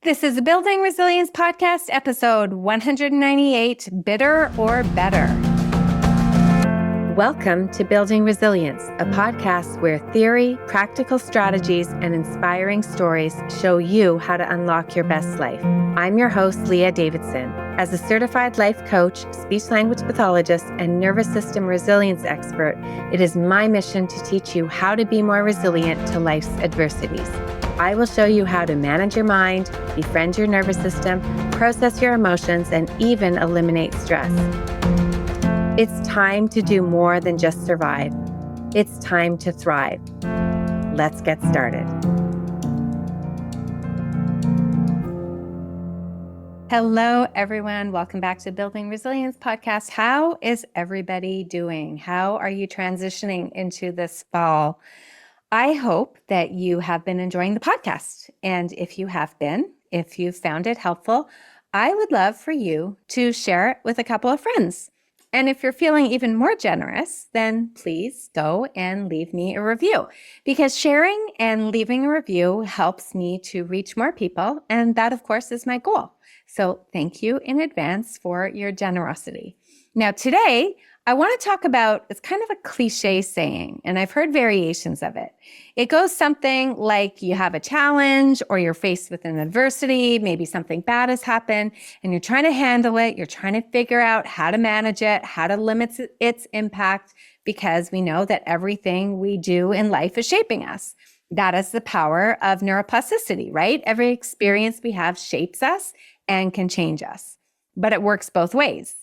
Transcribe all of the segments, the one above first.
This is a Building Resilience Podcast, episode 198, Bitter or Better. Welcome to Building Resilience, a podcast where theory, practical strategies, and inspiring stories show you how to unlock your best life. I'm your host, Leah Davidson. As a certified life coach, speech-language pathologist, and nervous system resilience expert, it is my mission to teach you how to be more resilient to life's adversities. I will show you how to manage your mind, befriend your nervous system, process your emotions, and even eliminate stress. It's time to do more than just survive. It's time to thrive. Let's get started. Hello, everyone. Welcome back to Building Resilience Podcast. How is everybody doing? How are you transitioning into this fall? I hope that you have been enjoying the podcast. And if you have been, if you found it helpful, I would love for you to share it with a couple of friends. And if you're feeling even more generous, then please go and leave me a review, because sharing and leaving a review helps me to reach more people. And that, of course, is my goal. So thank you in advance for your generosity. Now, today, I want to talk about, it's kind of a cliche saying, and I've heard variations of it. It goes something like you have a challenge or you're faced with an adversity, maybe something bad has happened, and you're trying to handle it. You're trying to figure out how to manage it, how to limit its impact, because we know that everything we do in life is shaping us. That is the power of neuroplasticity, right? Every experience we have shapes us and can change us, but it works both ways.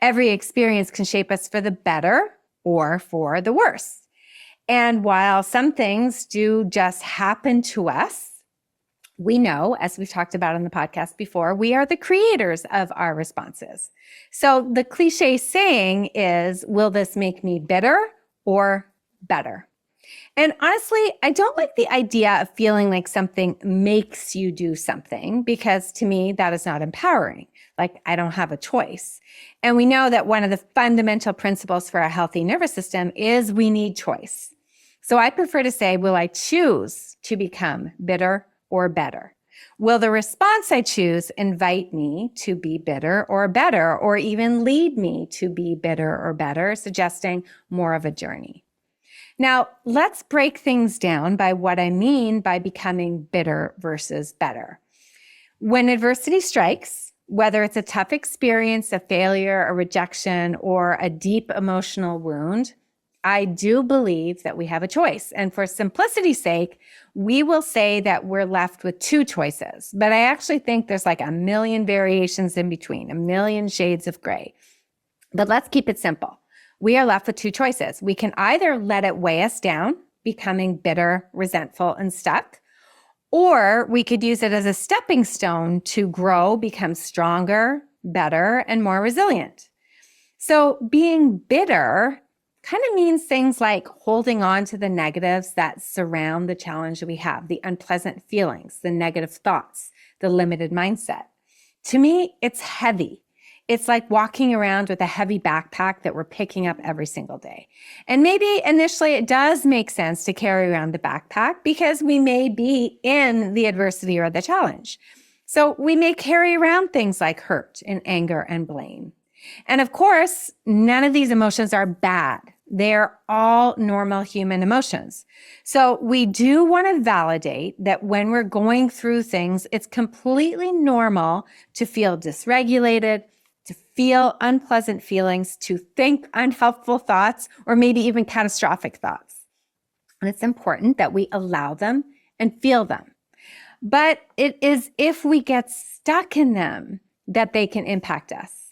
Every experience can shape us for the better or for the worse. And while some things do just happen to us, we know, as we've talked about on the podcast before, we are the creators of our responses. So the cliche saying is, will this make me bitter or better? And honestly, I don't like the idea of feeling like something makes you do something, because to me, that is not empowering. Like, I don't have a choice. And we know that one of the fundamental principles for a healthy nervous system is we need choice. So I prefer to say, will I choose to become bitter or better? Will the response I choose invite me to be bitter or better, or even lead me to be bitter or better, suggesting more of a journey? Now, let's break things down by what I mean by becoming bitter versus better. When adversity strikes, whether it's a tough experience, a failure, a rejection, or a deep emotional wound, I do believe that we have a choice. And for simplicity's sake, we will say that we're left with two choices. But I actually think there's like a million variations in between, a million shades of gray. But let's keep it simple. We are left with two choices. We can either let it weigh us down, becoming bitter, resentful, and stuck, or we could use it as a stepping stone to grow, become stronger, better, and more resilient. So being bitter kind of means things like holding on to the negatives that surround the challenge we have, the unpleasant feelings, the negative thoughts, the limited mindset. To me, it's heavy. It's like walking around with a heavy backpack that we're picking up every single day. And maybe initially it does make sense to carry around the backpack because we may be in the adversity or the challenge. So we may carry around things like hurt and anger and blame. And of course, none of these emotions are bad. They're all normal human emotions. So we do want to validate that when we're going through things, it's completely normal to feel dysregulated, to feel unpleasant feelings, to think unhelpful thoughts, or maybe even catastrophic thoughts. And it's important that we allow them and feel them. But it is if we get stuck in them that they can impact us.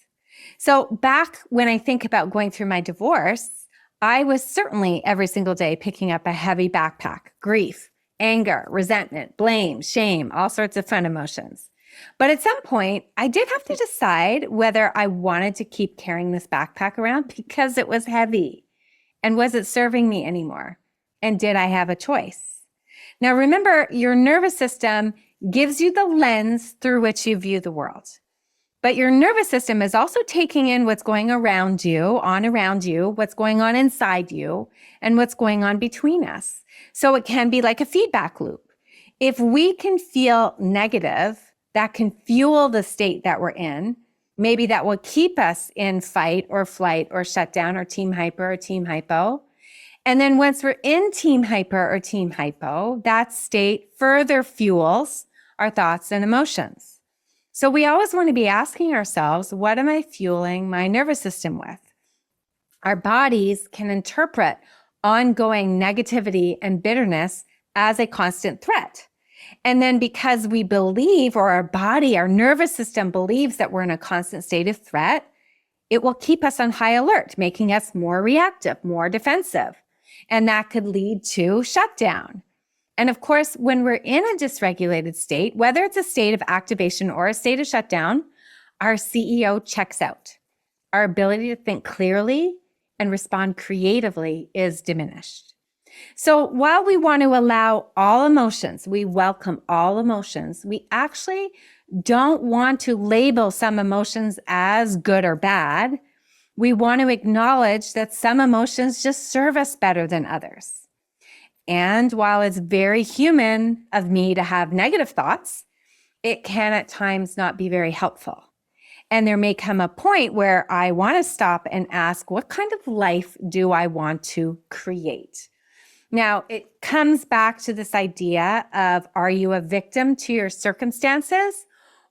So back when I think about going through my divorce, I was certainly every single day picking up a heavy backpack, grief, anger, resentment, blame, shame, all sorts of fun emotions. But at some point, I did have to decide whether I wanted to keep carrying this backpack around because it was heavy. And was it serving me anymore? And did I have a choice? Now, remember, your nervous system gives you the lens through which you view the world. But your nervous system is also taking in what's going around you, what's going on inside you, and what's going on between us. So it can be like a feedback loop. If we can feel negative, that can fuel the state that we're in. Maybe that will keep us in fight or flight or shutdown or team hyper or team hypo. And then once we're in team hyper or team hypo, that state further fuels our thoughts and emotions. So we always want to be asking ourselves, what am I fueling my nervous system with? Our bodies can interpret ongoing negativity and bitterness as a constant threat. And then because we believe, or our body, our nervous system believes that we're in a constant state of threat, it will keep us on high alert, making us more reactive, more defensive. And that could lead to shutdown. And of course, when we're in a dysregulated state, whether it's a state of activation or a state of shutdown, our CEO checks out. Our ability to think clearly and respond creatively is diminished. So while we want to allow all emotions, we welcome all emotions, we actually don't want to label some emotions as good or bad. We want to acknowledge that some emotions just serve us better than others. And while it's very human of me to have negative thoughts, it can at times not be very helpful. And there may come a point where I want to stop and ask, what kind of life do I want to create? Now, it comes back to this idea of, are you a victim to your circumstances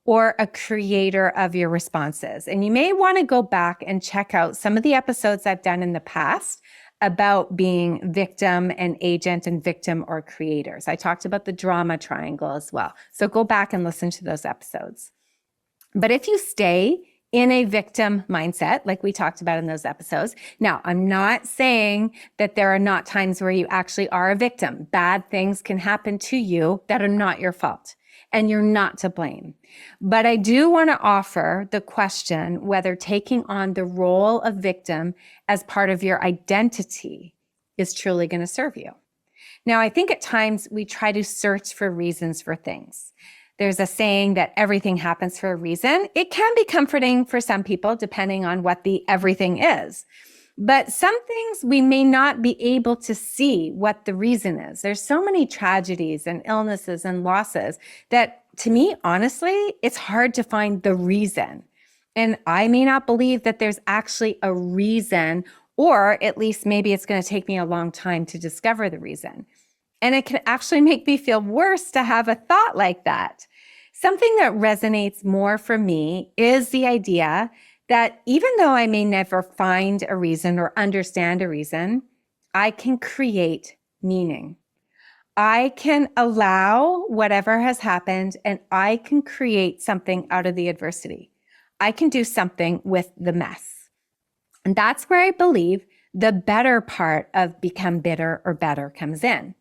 or a creator of your responses? And you may want to go back and check out some of the episodes I've done in the past about being victim and agent and victim or creators. I talked about the drama triangle as well. So go back and listen to those episodes. But if you stay in a victim mindset, like we talked about in those episodes. Now, I'm not saying that there are not times where you actually are a victim. Bad things can happen to you that are not your fault, and you're not to blame. But I do want to offer the question whether taking on the role of victim as part of your identity is truly going to serve you. Now, I think at times we try to search for reasons for things. There's a saying that everything happens for a reason. It can be comforting for some people, depending on what the everything is. But some things we may not be able to see what the reason is. There's so many tragedies and illnesses and losses that, to me, honestly, it's hard to find the reason. And I may not believe that there's actually a reason, or at least maybe it's going to take me a long time to discover the reason. And it can actually make me feel worse to have a thought like that. Something that resonates more for me is the idea that even though I may never find a reason or understand a reason, I can create meaning. I can allow whatever has happened, and I can create something out of the adversity. I can do something with the mess. And that's where I believe the better part of become bitter or better comes in.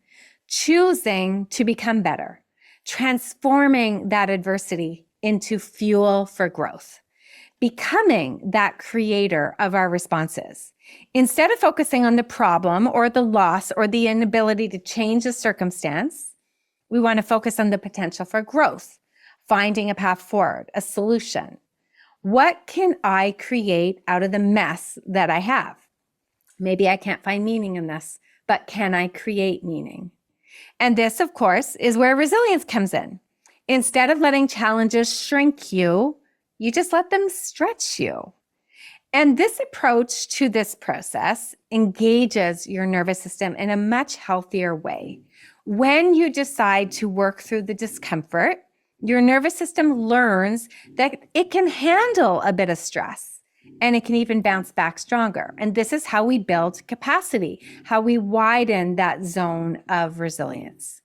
Choosing to become better, transforming that adversity into fuel for growth, becoming that creator of our responses. Instead of focusing on the problem or the loss or the inability to change the circumstance, we want to focus on the potential for growth, finding a path forward, a solution. What can I create out of the mess that I have? Maybe I can't find meaning in this, but can I create meaning? And this, of course, is where resilience comes in. Instead of letting challenges shrink you, you just let them stretch you. And this approach to this process engages your nervous system in a much healthier way. When you decide to work through the discomfort, your nervous system learns that it can handle a bit of stress. And it can even bounce back stronger. And this is how we build capacity, how we widen that zone of resilience.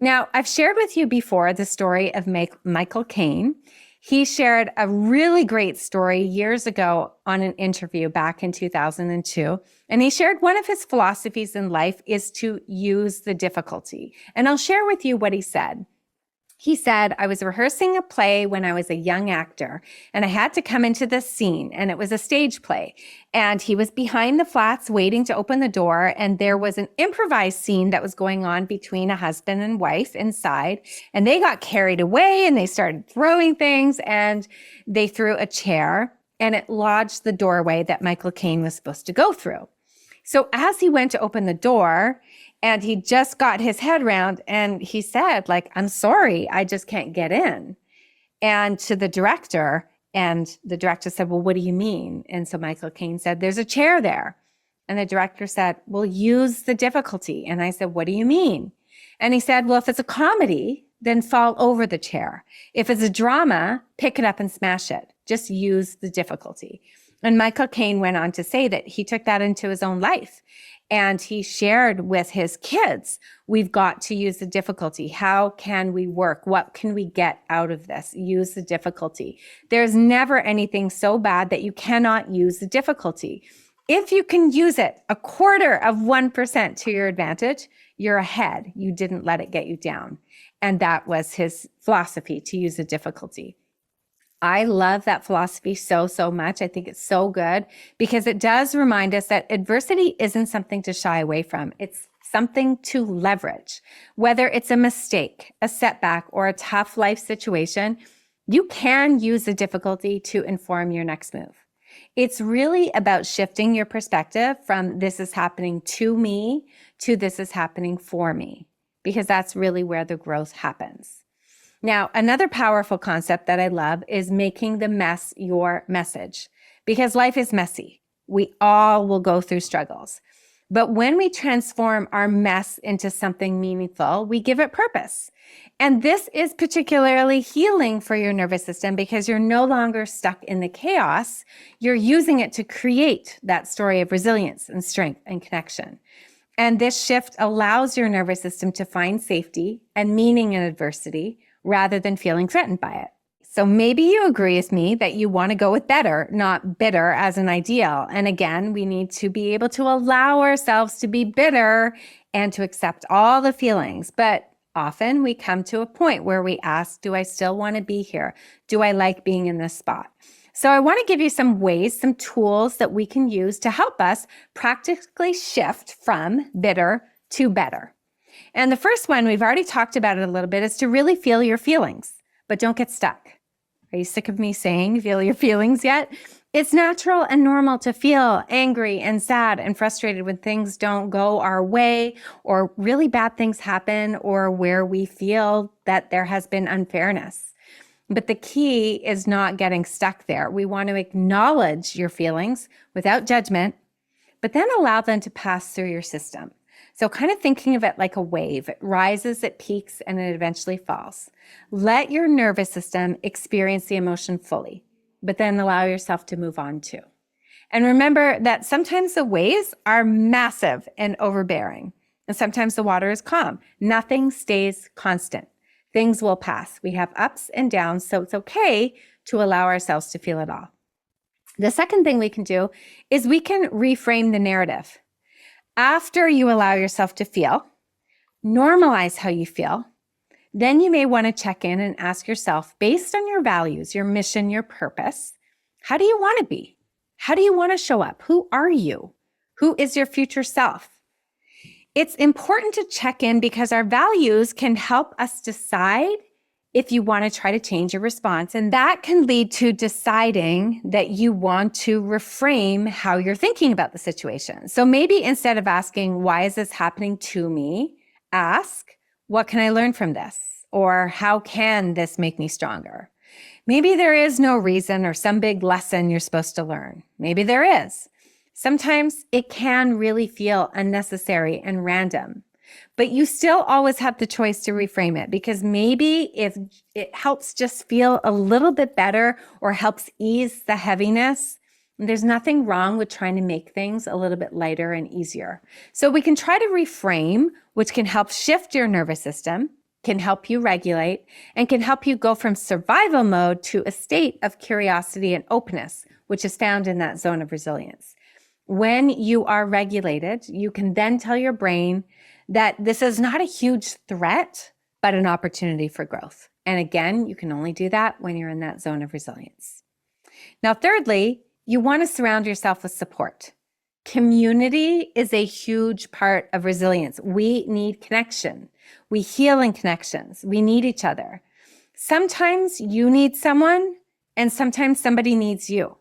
Now, I've shared with you before the story of Michael Caine. He shared a really great story years ago on an interview back in 2002. And he shared one of his philosophies in life is to use the difficulty. And I'll share with you what he said. He said, I was rehearsing a play when I was a young actor, and I had to come into this scene, and it was a stage play. And he was behind the flats waiting to open the door, and there was an improvised scene that was going on between a husband and wife inside. And they got carried away, and they started throwing things, and they threw a chair, and it lodged the doorway that Michael Caine was supposed to go through. So as he went to open the door, and he just got his head around and he said, I'm sorry, I just can't get in. and to the director. And the director said, well, what do you mean? And so Michael Caine said, there's a chair there. And the director said, well, use the difficulty. And I said, what do you mean? And he said, well, if it's a comedy, then fall over the chair. If it's a drama, pick it up and smash it. Just use the difficulty. And Michael Caine went on to say that he took that into his own life. And he shared with his kids, we've got to use the difficulty. How can we work? What can we get out of this? Use the difficulty. There's never anything so bad that you cannot use the difficulty. If you can use it 0.25% to your advantage, you're ahead. You didn't let it get you down. And that was his philosophy, to use the difficulty. I love that philosophy so much. I think it's so good because it does remind us that adversity isn't something to shy away from. It's something to leverage. Whether it's a mistake, a setback, or a tough life situation, you can use the difficulty to inform your next move. It's really about shifting your perspective from this is happening to me to this is happening for me, because that's really where the growth happens. Now, another powerful concept that I love is making the mess your message, because life is messy. We all will go through struggles. But when we transform our mess into something meaningful, we give it purpose. And this is particularly healing for your nervous system because you're no longer stuck in the chaos. You're using it to create that story of resilience and strength and connection. And this shift allows your nervous system to find safety and meaning in adversity, rather than feeling threatened by it. So maybe you agree with me that you want to go with better, not bitter as an ideal. And again, we need to be able to allow ourselves to be bitter and to accept all the feelings. But often we come to a point where we ask, do I still want to be here? Do I like being in this spot? So I want to give you some ways, some tools that we can use to help us practically shift from bitter to better. And the first one, we've already talked about it a little bit, is to really feel your feelings, but don't get stuck. Are you sick of me saying feel your feelings yet? It's natural and normal to feel angry and sad and frustrated when things don't go our way or really bad things happen or where we feel that there has been unfairness. But the key is not getting stuck there. We want to acknowledge your feelings without judgment, but then allow them to pass through your system. So kind of thinking of it like a wave. It rises, it peaks, and it eventually falls. Let your nervous system experience the emotion fully, but then allow yourself to move on too. And remember that sometimes the waves are massive and overbearing, and sometimes the water is calm. Nothing stays constant. Things will pass. We have ups and downs, so it's okay to allow ourselves to feel it all. The second thing we can do is we can reframe the narrative. After you allow yourself to feel, normalize how you feel, then you may want to check in and ask yourself, based on your values, your mission, your purpose, how do you want to be? How do you want to show up? Who are you? Who is your future self? It's important to check in because our values can help us decide if you want to try to change your response. And that can lead to deciding that you want to reframe how you're thinking about the situation. So maybe instead of asking, why is this happening to me? Ask, what can I learn from this? Or how can this make me stronger? Maybe there is no reason or some big lesson you're supposed to learn. Maybe there is. Sometimes it can really feel unnecessary and random. But you still always have the choice to reframe it because maybe if it helps just feel a little bit better or helps ease the heaviness, there's nothing wrong with trying to make things a little bit lighter and easier. So we can try to reframe, which can help shift your nervous system, can help you regulate, and can help you go from survival mode to a state of curiosity and openness, which is found in that zone of resilience. When you are regulated, you can then tell your brain that this is not a huge threat, but an opportunity for growth. And again, you can only do that when you're in that zone of resilience. Now, thirdly, you want to surround yourself with support. Community is a huge part of resilience. We need connection. We heal in connections. We need each other. Sometimes you need someone, and sometimes somebody needs you.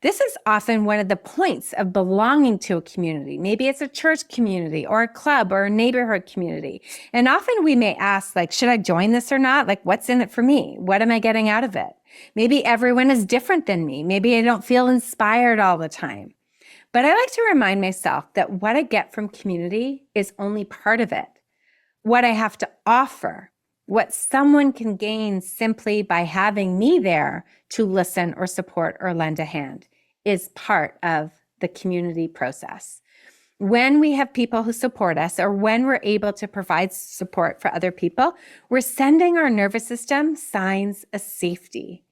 This is often one of the points of belonging to a community. Maybe it's a church community or a club or a neighborhood community. And often we may ask, like, should I join this or not? Like, what's in it for me? What am I getting out of it? Maybe everyone is different than me. Maybe I don't feel inspired all the time. But I like to remind myself that what I get from community is only part of it. What I have to offer, what someone can gain simply by having me there to listen or support or lend a hand, is part of the community process. When we have people who support us, or when we're able to provide support for other people, we're sending our nervous system signs of safety.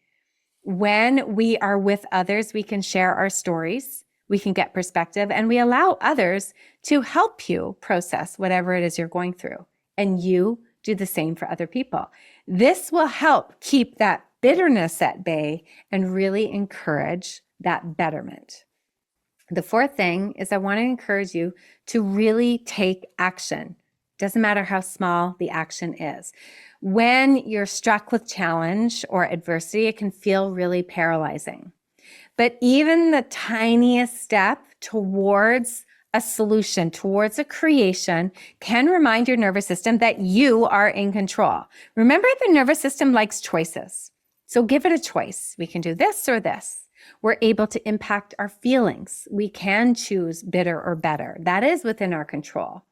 When we are with others, we can share our stories, we can get perspective, and we allow others to help you process whatever it is you're going through. And you do the same for other people. This will help keep that bitterness at bay and really encourage that betterment. The fourth thing is I want to encourage you to really take action. Doesn't matter how small the action is. When you're struck with challenge or adversity, it can feel really paralyzing. But even the tiniest step towards a solution, towards a creation, can remind your nervous system that you are in control. Remember, the nervous system likes choices. So give it a choice. We can do this or this. We're able to impact our feelings. We can choose bitter or better. That is within our control.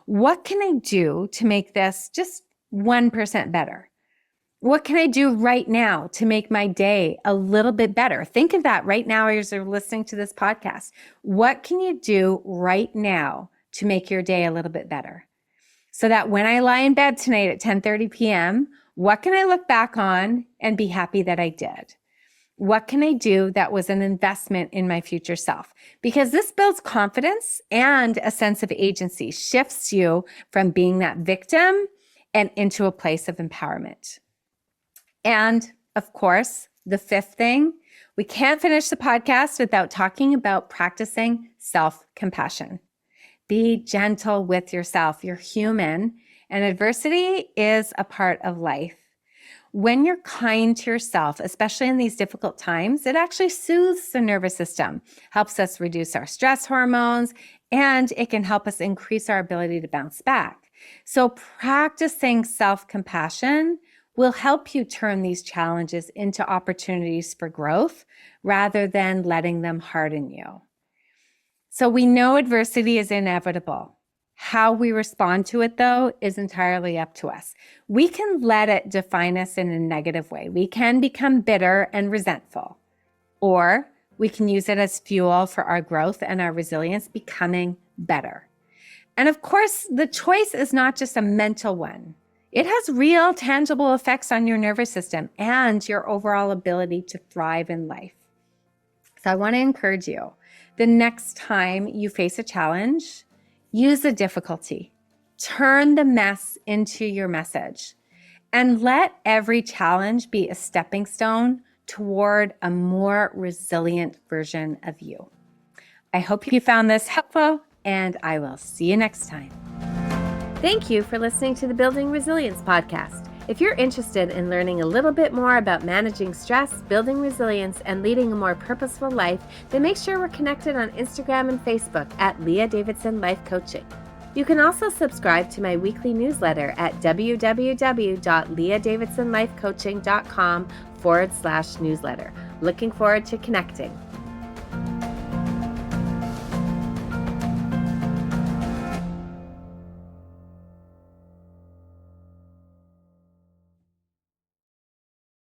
What can I do to make this just 1% better? What can I do right now to make my day a little bit better? Think of that right now as you're listening to this podcast. What can you do right now to make your day a little bit better? So that when I lie in bed tonight at 10:30 p.m., what can I look back on and be happy that I did? What can I do that was an investment in my future self? Because this builds confidence and a sense of agency, shifts you from being that victim and into a place of empowerment. And of course, the fifth thing, we can't finish the podcast without talking about practicing self-compassion. Be gentle with yourself. You're human, and adversity is a part of life. When you're kind to yourself, especially in these difficult times, it actually soothes the nervous system, helps us reduce our stress hormones, and it can help us increase our ability to bounce back. So practicing self-compassion will help you turn these challenges into opportunities for growth rather than letting them harden you. So we know adversity is inevitable. How we respond to it, though, is entirely up to us. We can let it define us in a negative way. We can become bitter and resentful, or we can use it as fuel for our growth and our resilience, becoming better. And of course, the choice is not just a mental one. It has real, tangible effects on your nervous system and your overall ability to thrive in life. So I want to encourage you, the next time you face a challenge, use the difficulty, turn the mess into your message, and let every challenge be a stepping stone toward a more resilient version of you. I hope you found this helpful, and I will see you next time. Thank you for listening to the Building Resilience podcast. If you're interested in learning a little bit more about managing stress, building resilience, and leading a more purposeful life, then make sure we're connected on Instagram and Facebook at Leah Davidson Life Coaching. You can also subscribe to my weekly newsletter at www.leahdavidsonlifecoaching.com/newsletter. Looking forward to connecting.